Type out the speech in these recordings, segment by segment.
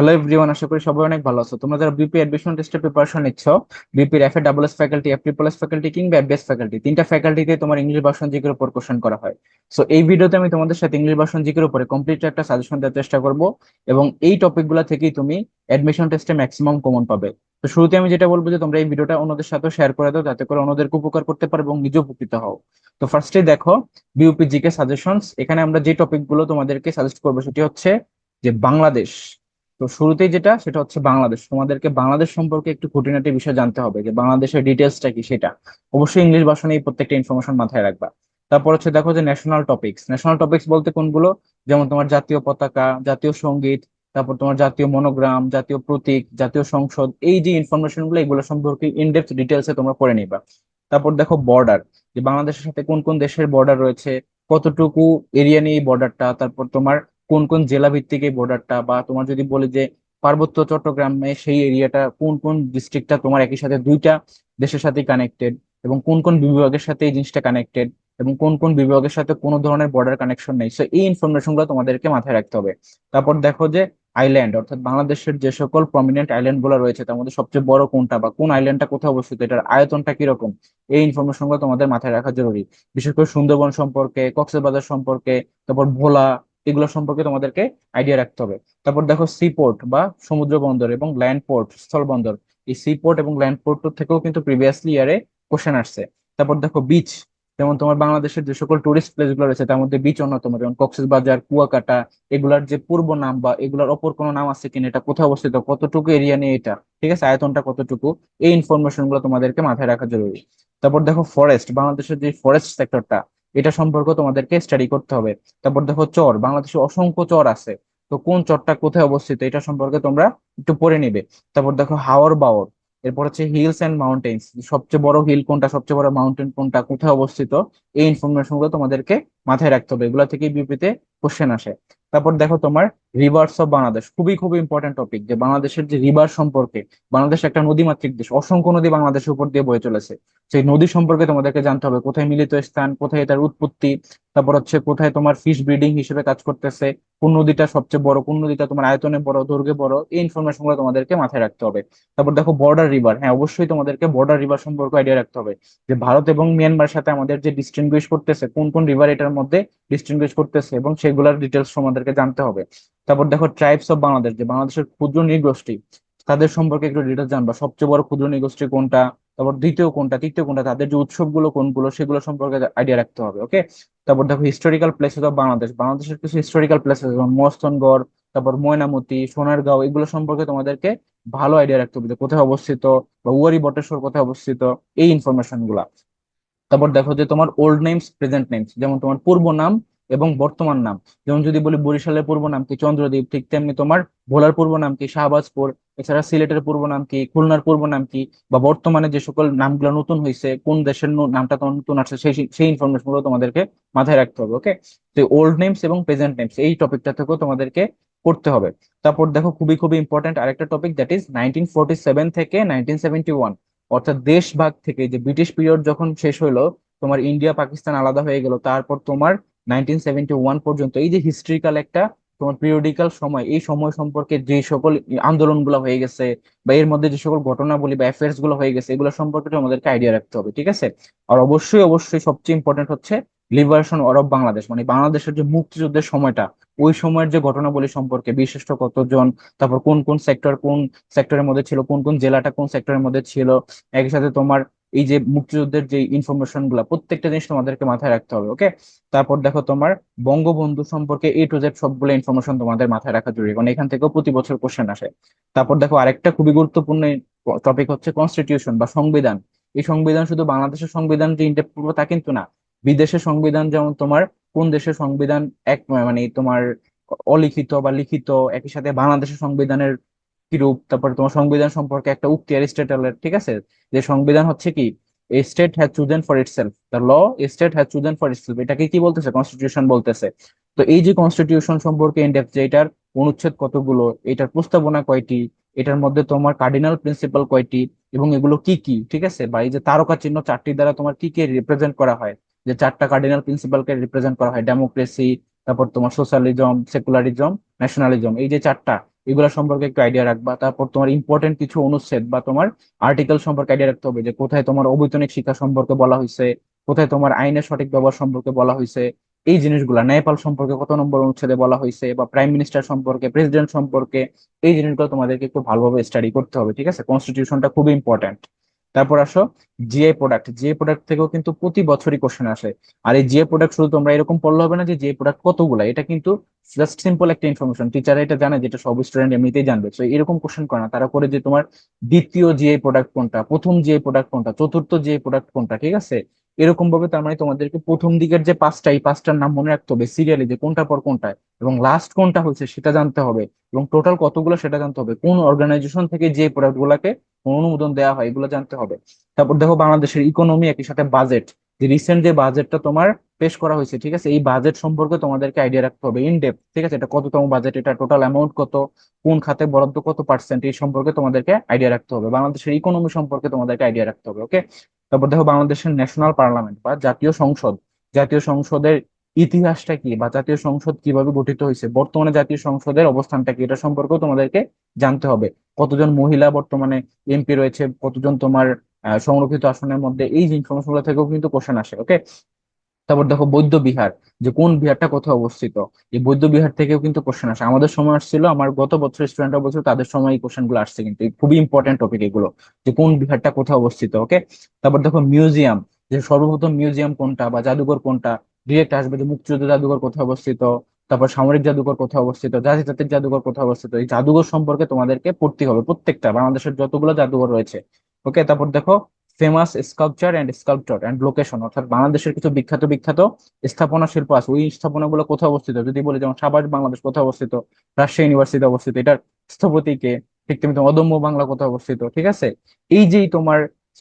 Hello everyone, আশা করি সবাই অনেক ভালো আছো। তোমরা যারা বিপি অ্যাডমিশন টেস্টের প্রিপারেশন নিচ্ছ, বিপির F A double S faculty, F triple S faculty কিংবা এফবিএস ফ্যাকাল্টি, তিনটা ফ্যাকাল্টিতে তোমার ইংলিশ ভার্সন জিকের উপর কোশ্চেন করা হয়। সো এই ভিডিওতে আমি তোমাদের সাথে ইংলিশ ভার্সন জিকের উপরে কমপ্লিট একটা সাজেশন দেওয়ার চেষ্টা করব, এবং এই টপিকগুলো থেকেই তুমি অ্যাডমিশন টেস্টে ম্যাক্সিমাম কমন পাবে। তো শুরুতে আমি যেটা বলবো যে তোমরা এই ভিডিওটা অন্যদের সাথে শেয়ার করে দাও, যাতে করে অন্যদেরকে উপকার করতে পারো এবং নিজে উপকৃত হও। তো ফার্স্টে দেখো, বিউপি জিকে সাজেশনস, এখানে আমরা যে টপিকগুলো তোমাদেরকে সাজেস্ট করবো সেটি হচ্ছে যে বাংলাদেশ। তো শুরুতেই যেটা সেটা হচ্ছে বাংলাদেশ। তোমাদেরকে বাংলাদেশ সম্পর্কে একটু খুঁটিনাটি বিষয় জানতে হবে, যে বাংলাদেশের ডিটেলসটা কি সেটা অবশ্যই ইংলিশ ভাষণে এই প্রত্যেকটা ইনফরমেশন মাথায় রাখবা। তারপর হচ্ছে দেখো যে ন্যাশনাল টপিকস, ন্যাশনাল টপিকস বলতে কোনগুলো, যেমন তোমার জাতীয় পতাকা, জাতীয় সঙ্গীত, তারপর তোমার জাতীয় মনোগ্রাম, জাতীয় প্রতীক, জাতীয় সংসদ, এই যে ইনফরমেশন গুলো এগুলো সম্পর্কে ইনডেপথ ডিটেলসে তোমরা পড়ে নিবা। তারপর দেখো বর্ডার, যে বাংলাদেশের সাথে কোন কোন দেশের বর্ডার রয়েছে, কতটুকু এরিয়া নিয়ে এই বর্ডারটা, তারপর তোমার কোন কোন জেলা ভিত্তিক এই বর্ডারটা, বা তোমার যদি বলি যে পার্বত্য চট্টগ্রামে সেই এরিয়াটা কোন কোন ডিস্ট্রিক্টটা তোমার একই সাথে দুইটা দেশের সাথে কানেক্টেড, এবং কোন কোন বিভাগের সাথে এই জিনিসটা কানেক্টেড, এবং কোন কোন বিভাগের সাথে কোনো ধরনের বর্ডার কানেকশন নেই। সো এই ইনফরমেশন গুলো তোমাদেরকে মাথায় রাখতে হবে। তারপর দেখো যে আইল্যান্ড, অর্থাৎ বাংলাদেশের যে সকল প্রমিনেন্ট আইল্যান্ড গুলো রয়েছে তার মধ্যে সবচেয়ে বড় কোনটা, বা কোন আইল্যান্ডটা কোথায় অবস্থিত, এটার আয়তনটা কিরকম, এই ইনফরমেশন গুলো তোমাদের মাথায় রাখা জরুরি। বিশেষ করে সুন্দরবন সম্পর্কে, কক্সবাজার সম্পর্কে, তারপর ভোলা, এগুলো সম্পর্কে তোমাদেরকে আইডিয়া রাখতে হবে। তারপর দেখো সি পোর্ট বা সমুদ্র বন্দর, এবং ল্যান্ড পোর্ট স্থল বন্দর, এই সি পোর্ট এবং ল্যান্ড পোর্ট থেকেও কিন্তু প্রিভিয়াসলি ইয়ারে কোশ্চেন আসছে। তারপর দেখো বিচ, যেমন তোমার বাংলাদেশের যে সকল টুরিস্ট প্লেস গুলো রয়েছে তার মধ্যে বিচ অন্যতম, যেমন কক্সবাজার, কুয়াকাটা, এগুলার যে পূর্ব নাম বা এগুলার অপর কোনো নাম আছে কিনা, এটা কোথায় অবস্থিত, কতটুকু এরিয়া নিয়ে এটা, ঠিক আছে, আয়তনটা কতটুকু, এই ইনফরমেশন গুলো তোমাদেরকে মাথায় রাখা জরুরি। তারপর দেখো ফরেস্ট, বাংলাদেশের যে ফরেস্ট সেক্টরটা, এটা সম্পর্কে তোমাদেরকে স্টাডি করতে হবে। তারপর দেখো চর, বাংলাদেশে অসংখ্য চর আছে, তো কোন চরটা কোথায় অবস্থিত এটা সম্পর্কে তোমরা একটু পড়ে নিবে। তারপর দেখো হাওর বাওর, এরপর হচ্ছে হিলস এন্ড মাউন্টেন্স, সবচেয়ে বড় হিল কোনটা, সবচেয়ে বড় মাউন্টেন কোনটা, কোথায় অবস্থিত, এই ইনফরমেশন গুলো তোমাদেরকে মাথায় রাখতে হবে। এগুলা থেকে বিপিতে কোশ্চেন আসে। তারপর দেখো তোমার রিভার্স অফ বাংলাদেশ, খুবই খুবই ইম্পর্টেন্ট টপিক, যে বাংলাদেশের যে রিভার সম্পর্কে, বাংলাদেশ একটা নদীমাতৃক দেশ, অসংখ্য নদী বাংলাদেশের উপর দিয়ে বয়ে চলেছে। সেই নদী সম্পর্কে তোমাদেরকে জানতে হবে, কোথায় মিলিত স্থান, কোথায় এটার উৎপত্তি, তারপর হচ্ছে কোথায় তোমার ফিশ ব্রিডিং হিসেবে কাজ করতেছে, কোন নদীটা সবচেয়ে বড়, কোন নদীটা তোমার আয়তনে বড়, দৈর্ঘ্যে বড়, এই ইনফরমেশন গুলো তোমাদেরকে মাথায় রাখতে হবে। তারপর দেখো বর্ডার রিভার, হ্যাঁ অবশ্যই তোমাদেরকে বর্ডার রিভার সম্পর্কে আইডিয়া রাখতে হবে, যে ভারত এবং মিয়ানমার সাথে আমাদের যে ডিস্টিংগুইশ করতেছে, কোন কোন রিভার এটার মধ্যে ডিস্টিংগুইশ করতেছে, এবং সেগুলোর ডিটেলস তোমাদেরকে জানতে হবে। তারপর দেখো ট্রাইবস অফ বাংলাদেশ, যে বাংলাদেশের ক্ষুদ্র নৃগোষ্ঠী, তাদের সম্পর্কে একটু ডিটেলস জানবা, সবচেয়ে বড় ক্ষুদ্র নৃগোষ্ঠী কোনটা, তারপর দ্বিতীয় কোনটা, তৃতীয় কোনটা, তাদের যে উৎসবগুলো কোনগুলো, সেগুলো সম্পর্কে আইডিয়া রাখতে হবে। ওকে। তারপর দেখো হিস্টোরিক্যাল প্লেসেস অফ বাংলাদেশ, বাংলাদেশের কিছু হিস্টোরিক্যাল প্লেসেস যেমন মস্তনগড়, তারপর ময়নামতি, সোনারগাঁও, এগুলো সম্পর্কে তোমাদেরকে ভালো আইডিয়া রাখতে হবে, যে কোথায় অবস্থিত, বা উয়ারি বটেশ্বর কোথায় অবস্থিত, এই ইনফরমেশন গুলা। তারপর দেখো যে তোমার ওল্ড নেমস, প্রেজেন্ট নেমস, যেমন তোমার পূর্ব নাম এবং বর্তমান নাম। যেমন যদি বলি বরিশালের পূর্ব নাম কি চন্দ্রদ্বীপ, ঠিক তেমনি তোমার ভোলার পূর্ব নাম কি শাহবাজপুর। এছাড়া সিলেটের পূর্ব নাম কি, খুলনার পূর্ব নাম কি, বা বর্তমানে যে সকল নামগুলো নতুন হয়েছে, কোন দেশের নামটা তোমার নতুন আসছে, সেই সেই ইনফরমেশন গুলো তোমাদেরকে মাথায় রাখতে হবে। ওকে। তো ওল্ড নেমস এবং প্রেজেন্ট নেমস, এই টপিকটা থেকেও তোমাদেরকে পড়তে হবে। তারপর দেখো খুবই খুবই ইম্পর্টেন্ট আরেকটা টপিক, দ্যাট ইজ 1947 থেকে 1971, অর্থাৎ দেশ ভাগ থেকে, যে ব্রিটিশ পিরিয়ড যখন শেষ হইলো, তোমার ইন্ডিয়া পাকিস্তান আলাদা হয়ে গেল, তারপর তোমার 1971 পর্যন্ত এই যে হিস্ট্রিক্যাল একটা তোমার পিরিয়ডিক্যাল সময়, এই সময় সম্পর্কে যে সকল আন্দোলন গুলো হয়ে গেছে, বা এর মধ্যে যে সকল ঘটনাবলী বা অ্যাফেয়ার্স গুলো হয়ে গেছে, এগুলো সম্পর্কে তো আমাদেরকে আইডিয়া রাখতে হবে, ঠিক আছে। আর অবশ্যই অবশ্যই সবচেয়ে ইম্পর্টেন্ট হচ্ছে লিবারেশন অর অফ বাংলাদেশ, মানে বাংলাদেশের যে মুক্তিযুদ্ধের সময়টা, ওই সময়ের যে ঘটনাবলী সম্পর্কে, বিশিষ্ট কতজন, তারপর কোন কোন সেক্টর কোন সেক্টরের মধ্যে ছিল, কোন কোন জেলাটা কোন সেক্টরের মধ্যে ছিল, একই সাথে তোমার এই যে মুক্তিযুদ্ধের যে ইনফরমেশন গুলা, প্রত্যেকটা জিনিস তোমাদেরকে মাথায় রাখতে হবে। ওকে। তারপর দেখো তোমার বঙ্গবন্ধু সম্পর্কে এ টু জেড সবগুলো ইনফরমেশন তোমাদের মাথায় রাখা জরুরি, কারণ এখান থেকেও প্রতি বছর কোশ্চেন আসে। তারপর দেখো আরেকটা খুবই গুরুত্বপূর্ণ টপিক হচ্ছে কনস্টিটিউশন বা সংবিধান। এই সংবিধান শুধু বাংলাদেশের সংবিধান যে ইনডেপ্থ পড়বো তা কিন্তু না, বিদেশের সংবিধান, যেমন তোমার কোন দেশের সংবিধান এক মানে তোমার অলিখিত বা লিখিত, একই সাথে বাংলাদেশের সংবিধানের কিরূপ, তারপরে তোমার সংবিধান সম্পর্কে একটা উক্তি অ্যারিস্টটলের, ঠিক আছে, যে সংবিধান হচ্ছে কি, a state has chosen for itself, the law a state has chosen for itself, এটাকে কি বলতেছে, কনস্টিটিউশন বলতেছে। তো এই যে কনস্টিটিউশন সম্পর্কে ইনডেপথ, যে এটার অনুচ্ছেদ কতগুলো, এটার প্রস্তাবনা কয়টি, এটার মধ্যে তোমার কার্ডিনাল প্রিন্সিপাল কয়টি, এবং এগুলো কি কি, ঠিক আছে, বা এই যে তারকা চিহ্ন চারটি দ্বারা তোমার কি কি রিপ্রেজেন্ট করা হয়, যে চারটা কার্ডিনাল প্রিন্সিপালকে রিপ্রেজেন্ট করা হয়, ডেমোক্রেসি, তারপর তোমার সোশ্যালিজম, সেকুলারিজম, ন্যাশনালিজম, এই যে চারটা, এগুলো সম্পর্কে একটু আইডিয়া রাখবা। তারপর তোমার ইম্পর্টেন্ট কিছু অনুচ্ছেদ বা তোমার আর্টিকেল সম্পর্কে আইডিয়া রাখতে হবে, যে কোথায় তোমার অবৈতনিক শিক্ষা সম্পর্কে বলা হয়েছে, কোথায় তোমার আইনের সঠিক ব্যবহার সম্পর্কে বলা হয়েছে, এই জিনিসগুলা নেপাল সম্পর্কে কত নম্বর অনুচ্ছেদে বলা হয়েছে, বা প্রাইম মিনিস্টার সম্পর্কে, প্রেসিডেন্ট সম্পর্কে, এই জিনিসগুলো তোমাদেরকে একটু ভালোভাবে স্টাডি করতে হবে, ঠিক আছে? কনস্টিটিউশনটা খুবই ইম্পর্টেন্ট। তারপর আসো জিআই প্রোডাক্ট। জিআই প্রোডাক্ট থেকেও কিন্তু প্রতি বছরই কোশ্চেন আসে। আর এই জিআই প্রোডাক্ট শুধু তোমরা এরকম পড়লে হবে না যে জিআই প্রোডাক্ট কতগুলা, এটা কিন্তু জাস্ট সিম্পল একটা ইনফরমেশন, টিচার এটা জানে, যেটা সব স্টুডেন্ট এমনিতেই জানবে। তো এরকম কোশ্চেন করে না, তারা করে যে তোমার দ্বিতীয় জিআই প্রোডাক্ট কোনটা, প্রথম জিআই প্রোডাক্ট কোনটা, চতুর্থ জিআই প্রোডাক্ট কোনটা, ঠিক আছে? এরকম ভাবে তার মানে তোমাদেরকে প্রথম দিকের যে পাঁচটা, এই পাঁচটার নাম মনে রাখতে হবে সিরিয়ালি, যে কোনটার পর কোনটা, এবং লাস্ট কোনটা হচ্ছে সেটা জানতে হবে, এবং টোটাল কতগুলো সেটা জানতে হবে, কোন অর্গানাইজেশন থেকে যে প্রোডাক্ট গুলাকে অনুমোদন দেওয়া হয় এগুলো জানতে হবে। তারপর দেখো বাংলাদেশের ইকোনমি, একই সাথে বাজেট, যে রিসেন্ট যে বাজেটটা তোমার পেশ করা হয়েছে, ঠিক আছে, এই বাজেট সম্পর্কে তোমাদেরকে আইডিয়া রাখতে হবে ইন ডেপথ, ঠিক আছে? এটা কততম বাজেট, এটা টোটাল অ্যামাউন্ট কত, কোন খাতে বরাদ্দ কত পার্সেন্ট, এই সম্পর্কে তোমাদেরকে আইডিয়া রাখতে হবে। বাংলাদেশের ইকোনমি সম্পর্কে তোমাদেরকে আইডিয়া রাখতে হবে, ওকে? তারপর দেখো বাংলাদেশের ন্যাশনাল পার্লামেন্ট বা জাতীয় সংসদ, জাতীয় সংসদের ইতিহাসটা কি, বা জাতীয় সংসদ কিভাবে গঠিত হয়েছে, বর্তমানে জাতীয় সংসদের অবস্থানটা কি, এটা সম্পর্কেও তোমাদেরকে জানতে হবে। কতজন মহিলা বর্তমানে এমপি রয়েছে, কতজন তোমার সংরক্ষিত আসনের মধ্যে, এই যে ইনফরমেশন গুলো থেকেও কিন্তু কোশ্চেন আসে, ওকে? তারপর দেখো বৌদ্ধ বিহার, যে কোন বিহারটা কোথায় অবস্থিত, এই বৌদ্ধ বিহার থেকেও কিন্তু কোশ্চেন আসে। আমাদের সময় আসছিল, আমার গত বছর স্টুডেন্টরা বলছিল তাদের সময় এই কোশ্চেন গুলো আসছে, কিন্তু এই খুবই ইম্পর্টেন্ট টপিক এগুলো, যে কোন বিহারটা কোথায় অবস্থিত, ওকে? তারপর দেখো মিউজিয়াম, যে সর্বপ্রথম মিউজিয়াম কোনটা বা জাদুঘর কোনটা, ডিরেক্ট আসবে যে মুক্তিযুদ্ধ জাদুঘর কোথায় অবস্থিত, তারপর সামরিক জাদুঘর কোথায় অবস্থিত, জাতিতাত্ত্বিক জাদুঘর কোথায় অবস্থিত, এই জাদুঘর সম্পর্কে তোমাদেরকে পড়তে হবে, প্রত্যেকটা বাংলাদেশের যতগুলো জাদুঘর রয়েছে, ওকে? তারপর দেখো famous sculpture and sculpture and location, অর্থাৎ বাংলাদেশের কিছু বিখ্যাত বিখ্যাত স্থাপনা শিল্প আছে, ওই স্থাপনাগুলো কোথায় অবস্থিত, যদি বলি যেমন সাভার বাংলাদেশ কোথায় অবস্থিত, রাজশাহী ইউনিভার্সিটি অবস্থিত, এটার স্থপতি কে, ঠিক তেমনি তোমার অদম্য বাংলা কোথায় অবস্থিত, ঠিক আছে? এই যেই তোমার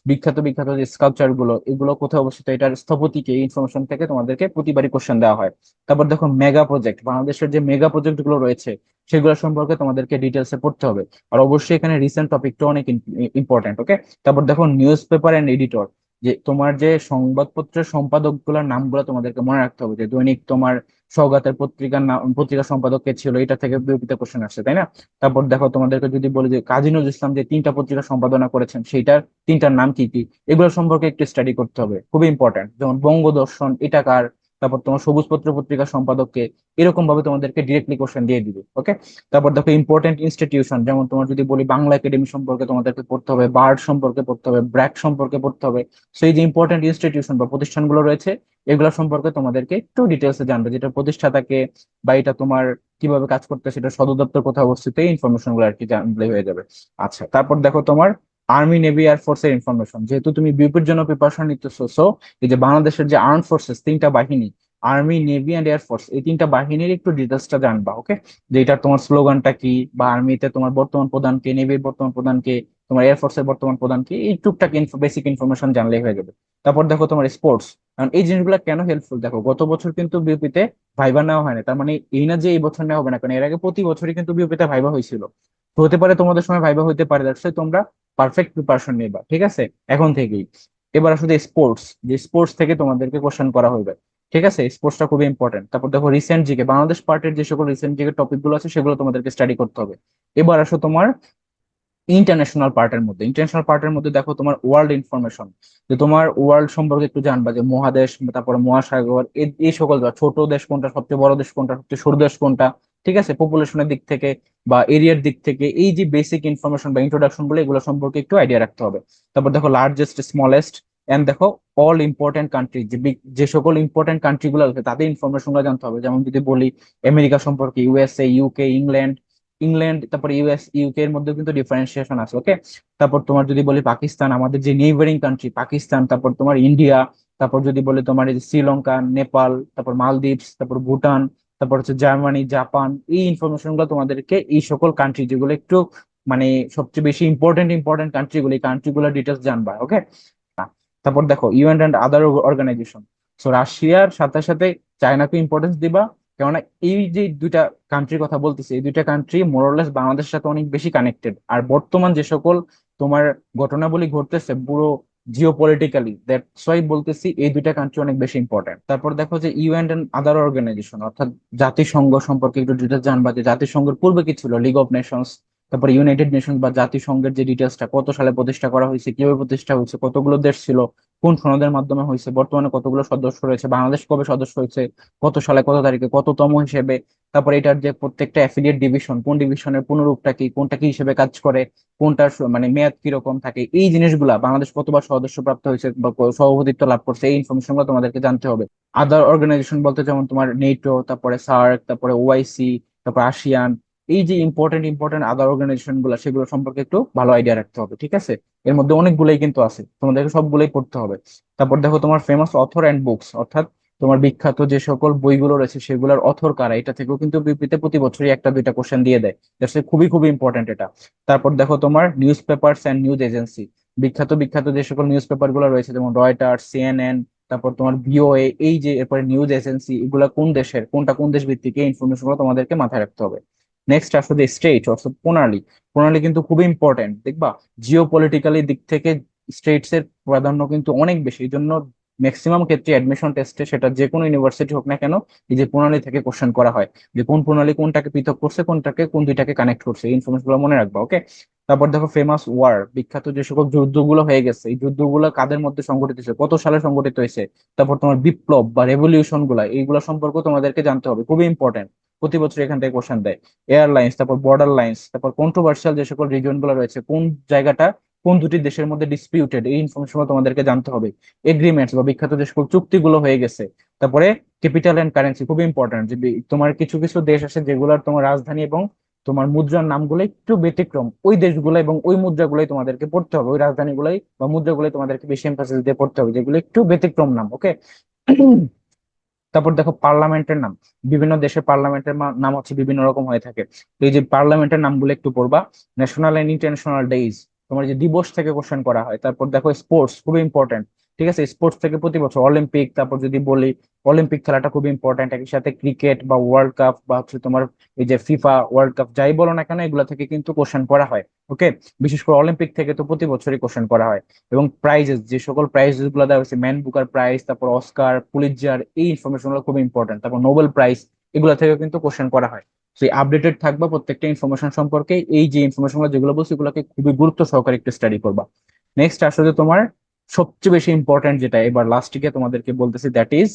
বিখ্যাত বিখ্যাত যে স্কাল্পচার গুলো, এগুলো কোথায় অবস্থিত, এটার স্থপতি কে, ইনফরমেশন থেকে তোমাদেরকে প্রতিবারই কোশ্চেন দেওয়া হয়। তারপর দেখো মেগা প্রজেক্ট, বাংলাদেশের যে মেগা প্রজেক্ট গুলো রয়েছে সেগুলো সম্পর্কে তোমাদেরকে ডিটেলসে পড়তে হবে। আর অবশ্যই এখানে রিসেন্ট টপিকটা অনেক ইম্পর্টেন্ট, ওকে? তারপর দেখো নিউজ পেপার এন্ড এডিটর, যে তোমার যে সংবাদপত্রের সম্পাদক গুলার নামগুলো তোমাদেরকে মনে রাখতে হবে, যে দৈনিক তোমার সওগাতের পত্রিকার নাম, পত্রিকার সম্পাদক কে ছিল, এটা থেকে বিউপিতে কোশ্চেন আসছে, তাই না? তারপর দেখো তোমাদেরকে যদি বলি যে কাজী নজরুল ইসলাম যে তিনটা পত্রিকা সম্পাদনা করেছেন, সেইটার তিনটার নাম কি কি, এগুলো সম্পর্কে একটু স্টাডি করতে হবে, খুবই ইম্পর্টেন্ট। যেমন বঙ্গদর্শন, এটা কার, তারপর তোমার সবুজ পত্র পত্রিকার সম্পাদককে, এরকম ভাবে তোমাদেরকে ডিরেক্টলি কোশ্চেন দিয়ে দিবে, ওকে? তারপর দেখো ইম্পর্টেন্ট ইনস্টিটিউশন, যেমন তোমার যদি বলি বাংলা একাডেমি সম্পর্কে তোমাদেরকে পড়তে হবে, বার্ড সম্পর্কে পড়তে হবে, ব্র্যাক সম্পর্কে পড়তে হবে। সেই যে ইম্পর্টেন্ট ইনস্টিটিউশন বা প্রতিষ্ঠানগুলো রয়েছে, এগুলো সম্পর্কে তোমাদেরকে একটু ডিটেলসে জানবে, যেটা প্রতিষ্ঠাতাকে বা এটা তোমার কিভাবে কাজ করতে, সেটা সদর দপ্তর কোথায় অবস্থিত, এই ইনফরমেশন গুলো আর কি জানলে হয়ে যাবে। আচ্ছা, তারপর দেখো তোমার আর্মি নেভি এয়ার ফোর্স এর ইনফরমেশন, যেহেতু তুমি বিউপির জন্য প্রিপারেশন নিতেছো, সো এই যে বাংলাদেশের যে আর্ম ফোর্সেস তিনটা বাহিনী, army navy and air force, এই তিনটা বাহিনীর একটু ডিটেলসটা জানবা, ওকে? যে এটার তোমার স্লোগানটা কি, বা আর্মিতে তোমার বর্তমান প্রধান কে, নেভির বর্তমান প্রধান কে, তোমার এয়ারফোর্স এর বর্তমান প্রধান কি, এই টুকটাক বেসিক ইনফরমেশন জানলেই হয়ে যাবে। তারপর দেখো তোমার স্পোর্টস, কারণ এই জিনিসগুলো কেন হেল্পফুল, দেখো গত বছর কিন্তু বিউপিতে ভাইবা নেওয়া হয় না, তার মানে এই না যে এই বছর নেওয়া হবে না, কারণ এর আগে প্রতি বছরই কিন্তু বিউপিতে ভাইবা হয়েছিল। তো হতে পারে তোমাদের সময় ভাইবা হইতে পারে, দ্যাটস ওয়াই তোমরা পারফেক্ট প্রিপারেশন নিবা, ঠিক আছে, এখন থেকেই। এবার আসলে স্পোর্টস, যে স্পোর্টস থেকে তোমাদেরকে কোশ্চেন করা হবে, ঠিক আছে? স্পোর্টসটা খুবই ইম্পর্টেন্ট। তারপর দেখো রিসেন্ট জিকে, বাংলাদেশ পার্টের যে সকল রিসেন্ট জিকে টপিক গুলো আছে সেগুলো তোমাদেরকে স্টাডি করতে হবে। এবার আসো তোমার ইন্টারন্যাশনাল পার্টের মধ্যে দেখো তোমার ওয়ার্ল্ড ইনফরমেশন, যে তোমার ওয়ার্ল্ড সম্পর্কে একটু জানবা, যে মহাদেশ, তারপরে মহাসাগর, এই সকল ছোট দেশ কোনটা, সবচেয়ে বড় দেশ কোনটা, সবচেয়ে সরু দেশ কোনটা, ঠিক আছে, পপুলেশনের দিক থেকে বা এরিয়ার দিক থেকে, এই যে বেসিক ইনফরমেশন বা ইন্ট্রোডাকশন বলে, এগুলো সম্পর্কে একটু আইডিয়া রাখতে হবে। তারপর দেখো লার্জেস্ট, স্মলেস্ট, এন্ড দেখো অল ইম্পর্টেন্ট কান্ট্রি, যে সকল ইম্পর্টেন্ট কান্ট্রি গুলো আছে তাদের ইনফরমেশন গুলো জানতে হবে। যেমন যদি বলি আমেরিকা সম্পর্কে, ইউএসএ, ইউকে, ইংল্যান্ড, তারপর ইউকে এর মধ্যে কিন্তু ডিফারেন্সিয়েশন আছে, ওকে? তারপর তোমার যদি বলি পাকিস্তান, আমাদের যে নেইবারিং কান্ট্রি পাকিস্তান, তারপর তোমার ইন্ডিয়া, তারপর যদি বলি তোমার এই যে শ্রীলঙ্কা, নেপাল, তারপর মালদ্বীপস, তারপর ভুটান, তারপর হচ্ছে জার্মানি, জাপান, এই ইনফরমেশন গুলো তোমাদেরকে, এই সকল কান্ট্রি যেগুলো একটু মানে সবচেয়ে বেশি ইম্পর্টেন্ট কান্ট্রি গুলো, এই কান্ট্রি গুলোর ডিটেলস জানবা, ওকে? তারপর দেখো UN and other organisation, so রাশিয়ার সাথে সাথে চায়নাকে ইম্পর্টেন্স দিবা, কেননা এই যে দুইটা কান্ট্রির কথা বলতেছি, এই দুইটা কান্ট্রি মোরলেস বাংলাদেশের সাথে অনেক বেশি কানেক্টেড। আর বর্তমান যে সকল তোমার ঘটনাবলী ঘটতেছে পুরো জিওপলিটিক্যালি, দ্যাটস ওয়াই বলতেছি এই দুইটা কান্ট্রি অনেক বেশি ইম্পর্টেন্ট। তারপর দেখো যে ইউএন এন্ড আদার অর্গানাইজেশন, অর্থাৎ জাতিসংঘ সম্পর্কে একটু ডিটেলস জানবা যে জাতিসংঘের পূর্বে কি ছিল, লিগ অফ নেশনস, তারপর ইউনাইটেড নেশনস বা জাতিসংঘের যে ডিটেলসটা, কত সালে প্রতিষ্ঠা করা হয়েছে, কিভাবে প্রতিষ্ঠা হয়েছে, কতগুলো দেশ ছিল, কোন সনদের মাধ্যমে হয়েছে, বর্তমানে কতগুলো সদস্য রয়েছে, বাংলাদেশ কবে সদস্য হয়েছে, কত সালে কত তারিখে কততম হিসেবে, তারপর এটার যে প্রত্যেকটা অ্যাফিলিয়েট ডিভিশন, কোন ডিভিশনের পুনরূপটা কি, কোনটা কি হিসেবে কাজ করে, কোনটার মানে মেয়াদ কিরকম থাকে, এই জিনিসগুলা, বাংলাদেশ কতবার সদস্য প্রাপ্ত হয়েছে বা সভাপতিত্ব লাভ করছে, এই ইনফরমেশন গুলো তোমাদেরকে জানতে হবে। আদার অর্গানাইজেশন বলতে যেমন তোমার নেটো, তারপরে সার্ক, তারপরে ওআইসি, তারপর আসিয়ান, এই যে ইম্পর্টেন্ট ইম্পর্টেন্ট আদার অর্গানাইজেশন গুলা, সেগুলো সম্পর্কে একটু ভালো আইডিয়া রাখতে হবে, ঠিক আছে? এর মধ্যে অনেকগুলোই কিন্তু আছে, তোমাদেরকে সবগুলোই পড়তে হবে। তারপর দেখো তোমার ফেমাস অথর অ্যান্ড বুকস, অর্থাৎ তোমার বিখ্যাত যে সকল বইগুলো রয়েছে সেগুলোর অথর কারা, এটা থেকেও কিন্তু বিপিতে প্রতি বছরই একটা দুইটা কোশ্চেন দিয়ে দেয়। খুবই খুবই ইম্পর্টেন্ট এটা। তারপর দেখো তোমার news papers and news agency, বিখ্যাত বিখ্যাত যে সকল নিউজ পেপার গুলো রয়েছে যেমন রয়টার্স, সিএনএন, তারপর তোমার ভিওএ, এই যে এরপরে নিউজ এজেন্সি, এগুলা কোন দেশের, কোনটা কোন দেশ ভিত্তিক, এই ইনফরমেশন গুলো তোমাদেরকে মাথায় রাখতে হবে। নেক্সট আসলে স্টেট অর্থাৎ প্রণালী, প্রণালী কিন্তু খুবই ইম্পর্টেন্ট, দেখবা জিও পলিটিক্যালি দিক থেকে স্টেটস এর প্রাধান্য কিন্তু অনেক বেশি। এই জন্য ম্যাক্সিমাম ক্ষেত্রে অ্যাডমিশন টেস্টে, সেটা যে কোনো ইউনিভার্সিটি হোক না কেন, এই যে প্রণালী থেকে কোশ্চেন করা হয়, যে কোন প্রণালী কোনটাকে পৃথক করছে, কোনটাকে কোন দুইটাকে কানেক্ট করছে, এই ইনফরমেশন গুলো মনে রাখবা, ওকে? তারপর দেখো ফেমাস ওয়ার, বিখ্যাত যে সকল যুদ্ধগুলো হয়ে গেছে, এই যুদ্ধগুলো কাদের মধ্যে সংগঠিত হয়েছে, কত সালে সংগঠিত হয়েছে, তারপর তোমার বিপ্লব বা রেভলিউশন গুলা, এইগুলো সম্পর্কে তোমাদেরকে জানতে হবে, খুবই ইম্পর্টেন্ট। প্রতি বছর এখান থেকে কোশ্চেন দেয়। এয়ারলাইন্স, তারপর বর্ডার লাইন্স, তারপর কন্ট্রোভার্সিয়াল যে সকল রিজন গুলো রয়েছে, কোন জায়গাটা কোন দুটি দেশের মধ্যে ডিসপিউটেড, এই ইনফরমেশন তোমাদেরকে জানতে হবে। এগ্রিমেন্টস বা বিখ্যাত যে সকল চুক্তিগুলো হয়ে গেছে। তারপরে ক্যাপিটাল এন্ড কারেন্সি, খুবই ইম্পর্টেন্ট, যে তোমার কিছু কিছু দেশ আছে যেগুলোর তোমার রাজধানী এবং তোমার মুদ্রার নামগুলো একটু ব্যতিক্রম, ওই দেশগুলো এবং ওই মুদ্রাগুলোই তোমাদেরকে পড়তে হবে, ওই রাজধানীগুলোই বা মুদ্রাগুলোই তোমাদেরকে বেশি এমফাসিস দিয়ে পড়তে হবে, যেগুলো একটু ব্যতিক্রম নাম, ওকে? তারপর দেখো পার্লামেন্টের নাম, বিভিন্ন দেশের পার্লামেন্টের নাম হচ্ছে বিভিন্ন রকম হয়ে থাকে। তো এই যে পার্লামেন্টের নামগুলো একটু পড়বা। ন্যাশনাল এন্ড ইন্টারন্যাশনাল ডেইজ, তোমার যে দিবস থেকে কোশ্চেন করা হয়। তারপর দেখো স্পোর্টস, খুবই ইম্পর্টেন্ট, ঠিক আছে? স্পোর্টস থেকে প্রতি বছর অলিম্পিক, তারপর যদি বলি অলিম্পিক খেলাটা খুবই ইম্পর্টেন্ট, একই সাথে ক্রিকেট বা ওয়ার্ল্ড কাপ বা হচ্ছে তোমার এই যে ফিফা ওয়ার্ল্ড কাপ, যাই বলো না কেন, এগুলা থেকে কিন্তু কোশ্চেন করা হয়, ওকে? বিশেষ করে অলিম্পিক থেকে তো প্রতি বছরই কোশ্চেন করা হয়। এবং প্রাইজেস, যে সকল প্রাইজেস গুলো দেওয়া হয়েছে, ম্যান বুকার প্রাইজ, তারপর অস্কার, পুলিৎজার, এই ইনফরমেশন গুলো খুব ইম্পর্টেন্ট। তারপর নোবেল প্রাইজ, এগুলো থেকে কিন্তু কোশ্চেন করা হয়। সেই আপডেটেড থাকবা প্রত্যেকটা ইনফরমেশন সম্পর্কে, এই যে ইনফরমেশন গুলো যেগুলো বলছি এগুলোকে খুবই গুরুত্ব সহকারে একটু স্টাডি করবা। নেক্সট আসলে তোমার সবচেয়ে বেশি ইম্পর্টেন্ট যেটা এবার লাস্টে তোমাদেরকে বলতেছি, দ্যাট ইজ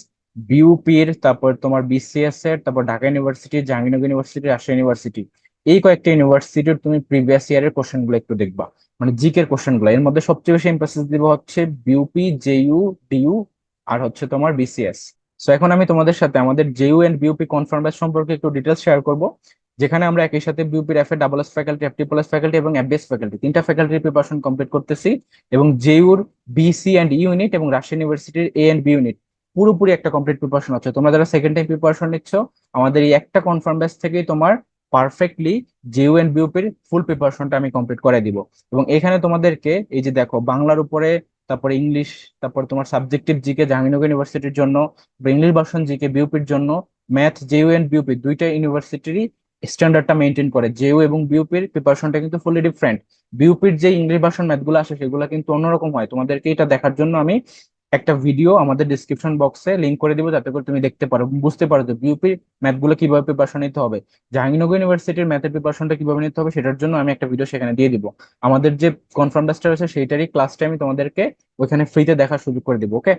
বিউপির, তারপর তোমার বিসিএস এর, তারপর Dhaka university, Jahangirnagar university, Rajshahi university, এই কয়েকটা ইউনিভার্সিটির তুমি প্রিভিয়াস ইয়ারের কোশ্চেন গুলো একটু দেখবা, মানে জিকের কোশ্চেন গুলো। এর মধ্যে সবচেয়ে বেশি এমফাসিস দিব হচ্ছে বিউপি, জেইউ, ডিইউ, আর হচ্ছে তোমার বিসিএস। সো এখন আমি তোমাদের সাথে আমাদের JU and BUP confirm batch সম্পর্কে একটু ডিটেলস শেয়ার করব, যেখানে আমরা একই সাথে বিউপির FA double S faculty, FT plus faculty এবং এফবিএস ফ্যাকাল্টি, তিনটা ফ্যাকাল্টির প্রিপারেশন কমপ্লিট করতেছি। এবং জেইউর বিসি এন্ড ইউনিট এবং রাজশাহী ইউনিভার্সিটির এ এন্ড বি ইউনিট পুরোপুরি একটা কমপ্লিট প্রিপারেশন হচ্ছে। তোমরা যারা সেকেন্ড টাইম প্রিপারেশন নিচ্ছ, আমাদের এই একটা কনফার্ম ব্যাচ থেকেই তোমার পারফেক্টলি জেইউ এন্ড বিউপির ফুল প্রিপারেশনটা আমি কমপ্লিট করে দিব। এবং এখানে তোমাদেরকে এই যে দেখো বাংলার উপরে, তারপরে ইংলিশ, তারপর তোমার সাবজেক্টিভ জিকে জাহাঙ্গীরনগর ইউনিভার্সিটির জন্য, ইংলিশ ভার্সন জিকে বিউপির জন্য, ম্যাথ জেইউ এন্ড বিউপি দুইটা ইউনিভার্সিটিরই স্ট্যান্ডার্ডটা মেনটেন করে। জেইউ এবং বিউপির প্রিপারেশনটা কিন্তু ফুলি ডিফারেন্ট। বিউপির যে ইংলিশ ভার্সন ম্যাথ গুলো আসে সেগুলো কিন্তু অন্যরকম হয়। তোমাদেরকে এটা দেখার জন্য আমি একটা ভিডিও আমাদের ডিসক্রিপশন বক্সে লিংক করে দিব, যাতে করে তুমি দেখতে পারো, বুঝতে পারো যে বিউপির ম্যাথ গুলো কিভাবে প্রিপারেশন নিতে হবে, জাহাঙ্গীরনগর ইউনিভার্সিটির ম্যাথের প্রিপারেশনটা কিভাবে নিতে হবে, সেটার জন্য আমি একটা ভিডিও সেখানে দিয়ে দিব। আমাদের যে কনফার্ম ব্যাচটা রয়েছে সেইটারই ক্লাসটা আমি তোমাদেরকে ওইখানে ফ্রিতে দেখার সুযোগ করে দিব, ওকে?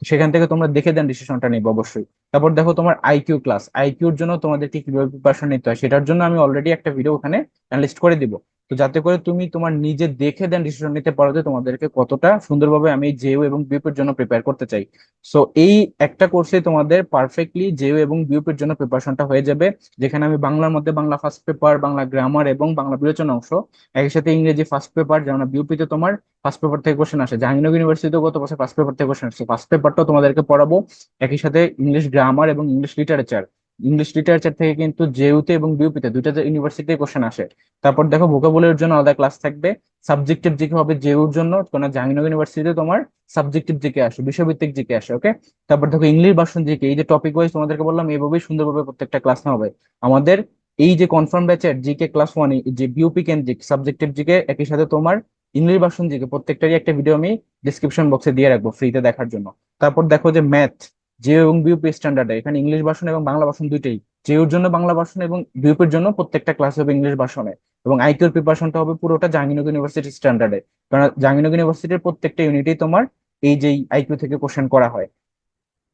সেখান থেকে তোমরা দেখে দেন ডিসিশনটা নিবে অবশ্যই। তারপর দেখো তোমার আইকিউ ক্লাস, আইকিউর জন্য তোমাদেরকে কিভাবে প্রিপারেশন নিতে হয় সেটার জন্য আমি অলরেডি একটা ভিডিও ওখানে লিস্ট করে দিব। তো যাতে করে তুমি তোমার নিজে দেখে দেন ডিসিশন নিতে পারো যে তোমাদেরকে কতটা সুন্দরভাবে আমি জেইউ এবং বিউপির জন্য প্রিপেয়ার করতে চাই। সো এই একটা কোর্সে তোমাদের পারফেক্টলি জেইউ এবং বিউপির জন্য প্রিপারেশনটা হয়ে যাবে, যেখানে আমি বাংলার মধ্যে Bangla first paper, Bangla grammar এবং বাংলা বিবেচনা অংশ, একই সাথে ইংরেজি ফার্স্ট পেপার, যেমন বিউপিতে তোমার ফার্স্ট পেপার থেকে কোশ্চেন আসে, জাহাঙ্গীরনগর ইউনিভার্সিটিতে গত বছর ফার্স্ট পেপার থেকে কোশ্চেন আসছে, ফার্স্ট পেপারটাও তোমাদেরকে পড়াবো। একই সাথে ইংলিশ গ্রামার এবং ইংলিশ লিটারেচার, ইংলিশ লিটারেচার থেকে কিন্তু জেইউতে এবং বিউপিতে দুইটা ইউনিভার্সিটি কোশ্চেন আসে। তারপর দেখো ভোকাবুলারির জন্য আলাদা ক্লাস থাকবে। সাবজেক্টিভ জিকে হবে জেইউর জন্য, তোমার জাহাঙ্গীরনগর ইউনিভার্সিটিতে তোমার সাবজেক্টিভ জিকে আসে, বিষয়ভিত্তিক জিকে আসে, ওকে? তারপর দেখো ইংলিশ ভার্সন জিকে, এই যে টপিক ওয়াইজ তোমাদেরকে বললাম, এইভাবেই সুন্দরভাবে প্রত্যেকটা ক্লাস নেওয়া হবে আমাদের। এই যে কনফার্ম ব্যাচের জিকে ক্লাস ওয়ান, যে বিউপি কেন্দ্রিক সাবজেক্টিভ জিকে, একই সাথে তোমার ইংলিশ ভার্সন জিকে প্রত্যেকটারই একটা ভিডিও আমি ডিসক্রিপশন বক্সে দিয়ে রাখবো ফ্রিতে দেখার জন্য। তারপর দেখো যে ম্যাথ, জিও এবং বিউপি স্ট্যান্ডার্ড, এখানে ইংলিশ ভার্সন এবং বাংলা ভার্সন দুইটাই, জিওর জন্য বাংলা ভার্সন এবং বিউপির জন্য প্রত্যেকটা ক্লাস হবে ইংলিশ ভার্সনে। এবং আইকিউর প্রিপারেশনটা হবে পুরোটা জাহাঙ্গীরনগর ইউনিভার্সিটি স্ট্যান্ডার্ডে, কারণ জাহাঙ্গীরনগর ইউনিভার্সিটির প্রত্যেকটা ইউনিটেই তোমার এই যে আইকিউ থেকে কোশ্চেন করা হয়।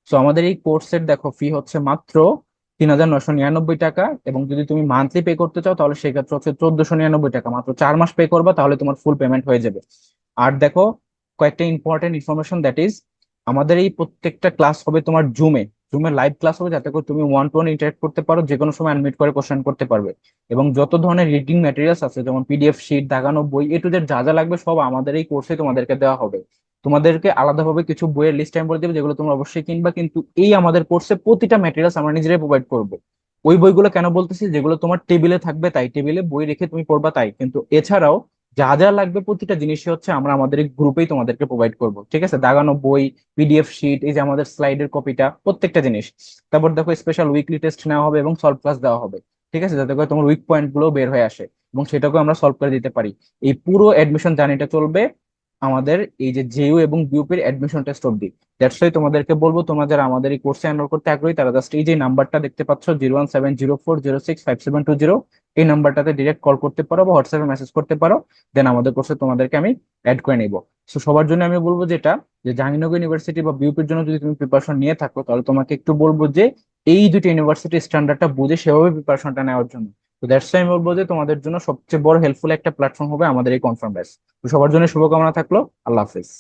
সো আমাদের এই কোর্সের দেখো ফি হচ্ছে মাত্র 3,999 টাকা, এবং যদি তুমি মান্থলি পে করতে চাও তাহলে সেক্ষেত্রে হচ্ছে 1,499 টাকা। মাত্র 4 মাস পে করবা তাহলে তোমার ফুল পেমেন্ট হয়ে যাবে। আর দেখো কয়েকটা ইম্পর্টেন্ট ইনফরমেশন, দ্যাট ইজ আমাদের এই প্রত্যেকটা ক্লাস হবে তোমার জুমে, জুমে লাইভ ক্লাস হবে, যাতে করে তুমি ওয়ান টু ওয়ান ইন্টারেক্ট করতে পারো, যে কোনো সময় আনমিউট করে কোশ্চেন করতে পারবে। এবং যত ধরনের রিডিং ম্যাটেরিয়ালস আছে, যেমন পিডিএফ শিট, দাগানো বই, এ টু জেড যা যা লাগবে সব আমাদের এই কোর্সে তোমাদেরকে দেওয়া হবে। তোমাদেরকে আলাদাভাবে কিছু বইয়ের লিস্ট আমি বলে দেবো যেগুলো তোমরা অবশ্যই কিনবা, কিন্তু এই আমাদের কোর্সে প্রতিটা ম্যাটেরিয়ালস আমরা নিজেরাই প্রোভাইড করব। ওই বইগুলো কেন বলতেছি, যেগুলো তোমার টেবিলে থাকবে তাই, টেবিলে বই রেখে তুমি পড়বা তাই, কিন্তু এছাড়াও যা যা লাগবে প্রতিটা জিনিসই হচ্ছে আমরা আমাদের এই গ্রুপেই তোমাদেরকে প্রোভাইড করব, ঠিক আছে? দাগানো বই, পিডিএফ শিট, এই যে আমাদের স্লাইডের কপিটা, প্রত্যেকটা জিনিস। তারপর দেখো স্পেশাল উইকলি টেস্ট নেওয়া হবে এবং সলভ ক্লাস দেওয়া হবে, ঠিক আছে, যাতে করে তোমার উইক পয়েন্ট গুলো বের হয়ে আসে এবং সেটাকে আমরা সলভ করে দিতে পারি। এই পুরো অ্যাডমিশন জার্নিটা চলবে আমাদের এই যে জেইউ এবং বিউপির অ্যাডমিশন টেস্ট অব্দি। দ্যাটস ওয়াই তোমাদেরকে বলবো, তোমরা যারা আমাদের এই কোর্সে এনরোল করতে আগ্রহী তারা জাস্ট এই যে নাম্বারটা দেখতে পাচ্ছ, 01704065720, এই নাম্বারটাতে ডিরেক্ট কল করতে পারো বা হোয়াটসঅ্যাপে মেসেজ করতে পারো। দেন আমাদের কোর্সে তোমাদেরকে আমি অ্যাড করে নিব। সো সবার জন্য আমি বলবো যেটা, যে জাহাঙ্গীরনগর ইউনিভার্সিটি বা বিউপির জন্য যদি তুমি প্রিপারেশন নিয়ে থাকো, তাহলে তোমাকে একটু বলবো যে এই দুটো ইউনিভার্সিটির স্ট্যান্ডার্ডটা বুঝে সেভাবে প্রিপারেশনটা নেওয়ার জন্য। তো দ্যাটস ওয়াই আমি বলবো যে তোমাদের জন্য সবচেয়ে বড় হেল্পফুল একটা প্ল্যাটফর্ম হবে আমাদের এই কনফারেন্স। তো সবার জন্য শুভকামনা থাকলো। আল্লাহ হাফেজ।